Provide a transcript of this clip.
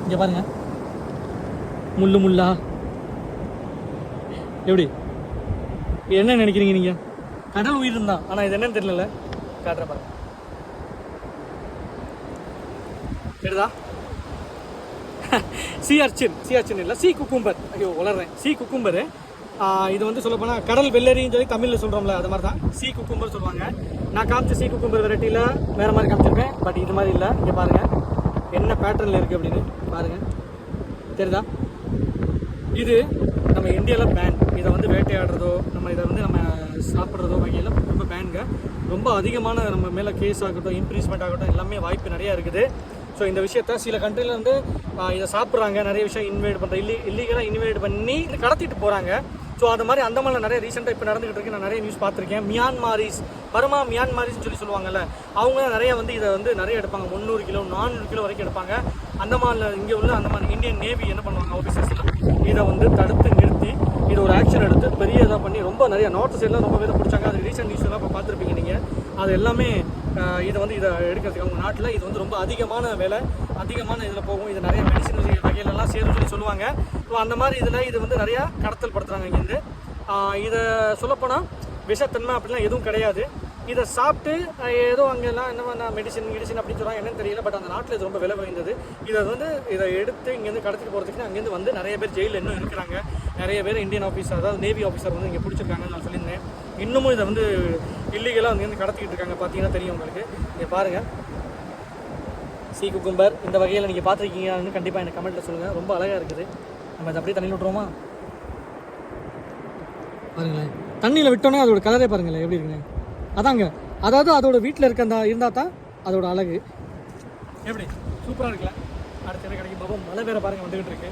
இங்கே பாருங்க, முள்ளு முள்ளா எப்படி என்ன நினைக்கிறீங்க நீங்கள்? கடல் உயிர் தான், ஆனால் இது என்னன்னு தெரியல. காட்டுற பாருங்க, தெரியுதா? சி அர்ச்சின் இல்லை, சி குக்கும்பர். ஐயோ வளர்றேன், சி குக்கும்பரு. இது வந்து சொல்லப்போனால் கடல் வெள்ளரின்னு சொல்லி தமிழில் சொல்கிறோம்ல, அது மாதிரி தான் சி குக்கும்பர் சொல்லுவாங்க. நான் காமிச்ச சி குக்கும்பர் வெரைட்டியில் வேறு மாதிரி காமிச்சிருப்பேன், பட் இது மாதிரி இல்லை. இங்கே பாருங்கள் என்ன பேட்டர்னில் இருக்குது அப்படின்னு பாருங்கள், தெரியுதா? இது நம்ம இந்தியாவில் பேன். இதை வந்து வேட்டையாடுறதோ இதை வந்து நம்ம சாப்பிட்றதோ வகையில் ரொம்ப பேனுங்க. ரொம்ப அதிகமான நம்ம மேலே கேஸ் ஆகட்டும், இம்ப்ரீஸ்மெண்ட் ஆகட்டும், எல்லாமே வாய்ப்பு நிறையா இருக்குது. ஸோ இந்த விஷயத்த சில கண்ட்ரியில் வந்து இதை சாப்பிட்றாங்க, நிறைய விஷயம் இன்வைட் பண்ணுற இல்லீகலாக இன்வைட் பண்ணி இது கடத்திட்டு போகிறாங்க. ஸோ அது மாதிரி அந்த மாதிரிலாம் நிறைய ரீசெண்டாக இப்போ நடந்துகிட்டு இருக்கு. நான் நிறைய நியூஸ் பார்த்துருக்கேன். மியான்மாரிஸ், பர்மா மியான்மாரிஸ்ன்னு சொல்லி சொல்லுவாங்கல்ல, அவங்க நிறைய வந்து இதை வந்து நிறைய எடுப்பாங்க. 300 கிலோ 400 கிலோ வரைக்கும் எடுப்பாங்க. அந்த மாதிரி இங்கே உள்ள அந்த மாதிரி இந்தியன் நேவி என்ன பண்ணுவாங்க, ஆஃபீஸர்ஸில் இதை வந்து தடுத்து நிறுத்தி இது ஒரு ஆக்ஷன் எடுத்து பெரிய இதாக பண்ணி ரொம்ப நிறைய நார்த் சைட்லாம் ரொம்ப பேரை பிடிச்சாங்க. அது ரீசெண்ட் நியூஸ் எல்லாம் இப்போ பார்த்துருப்பீங்க நீங்கள். அது எல்லாமே இதை வந்து இதை எடுக்கிறதுக்கு அவங்க நாட்டில் இது வந்து ரொம்ப அதிகமான வேலை, அதிகமான இதில் போகும். இது நிறைய மெடிசின் வகையிலலாம் சேரும்னு சொல்லி சொல்லுவாங்க. ஸோ அந்த மாதிரி இதில் இது வந்து நிறையா கடத்தல் படுத்துகிறாங்க இங்கேருந்து. இதை சொல்லப்போனால் விஷத்தன்மை அப்படிலாம் எதுவும் கிடையாது. இதை சாப்பிட்டு ஏதோ அங்கெல்லாம் என்ன மெடிசின் அப்படின்னு சொல்கிறாங்க, என்னன்னு தெரியல. பட் அந்த நாட்டில் இது ரொம்ப விலை வாய்ந்தது. இதை எடுத்து இங்கேருந்து கடத்திட்டு போகிறதுக்கு அங்கேருந்து வந்து நிறைய பேர் ஜெயிலில் இன்னும் இருக்கிறாங்க. நிறைய பேர் இந்தியன் ஆஃபீஸர், அதாவது நேவி ஆஃபீஸர் வந்து இங்கே பிடிச்சிருக்காங்கன்னு நான் சொல்லியிருந்தேன். இன்னமும் இதை வந்து இல்லீகலாக அங்கேருந்து கடத்திக்கிட்டு இருக்காங்க. பார்த்தீங்கன்னா தெரியும் உங்களுக்கு. இங்கே பாருங்கள், சி குக்கும்பர் இந்த வகையில் நீங்கள் பார்த்துருக்கீங்கன்னு கண்டிப்பாக எனக்கு கமெண்ட்டில் சொல்லுங்கள். ரொம்ப அழகாக இருக்குது. நம்ம இதை அப்படியே தண்ணியில் விட்டுருவோமா? பாருங்களேன், தண்ணியில் விட்டோன்னே அதோட கலரே பாருங்களேன் எப்படி இருக்குங்க. அதாங்க, அதாவது அதோட வீட்டில் இருக்க இருந்தால் தான் அதோட அழகு. எப்படி சூப்பராக இருக்குல்ல. அடுத்த கிடைக்கும் பாபம். மழை வேறு பாருங்கள் வந்துக்கிட்டு இருக்கு.